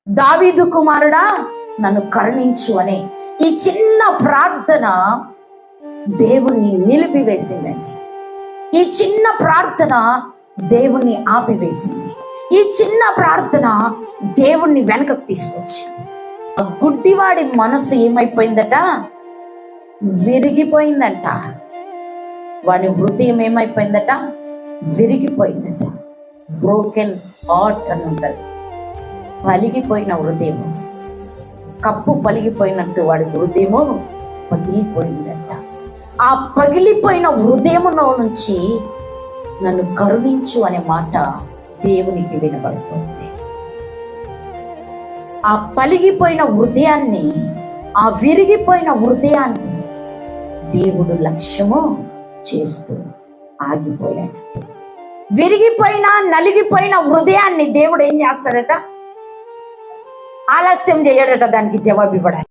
దావీదు కుమారుడా నన్ను కరుణించు అనే ఈ చిన్న ప్రార్థన దేవుణ్ణి నిలిపివేసిందండి. ఈ చిన్న ప్రార్థన దేవుణ్ణి ఆపివేసింది. ఈ చిన్న ప్రార్థన దేవుణ్ణి వెనకకు తీసుకొచ్చింది. ఆ గుడ్డివాడి మనసు ఏమైపోయిందట? విరిగిపోయిందంట. వాడి హృదయం ఏమైపోయిందట? విరిగిపోయిందట. బ్రోకెన్ హార్ట్ అని ఉంటుంది. పలిగిపోయిన హృదయం, కప్పు పలిగిపోయినట్టు వాడి హృదయము పగిలిపోయిందంట. ఆ పగిలిపోయిన హృదయములో నుంచి నన్ను కరుణించు అనే మాట దేవునికి వినబడుతుంది. ఆ పలిగిపోయిన హృదయాన్ని, ఆ విరిగిపోయిన హృదయాన్ని దేవుడు లక్ష్యము చేస్తూ ఆగిపోయాడు. విరిగిపోయిన నలిగిపోయిన హృదయాన్ని దేవుడు ఏం చేస్తాడట? ఆలస్యం చేయడట దానికి జవాబు ఇవ్వడానికి.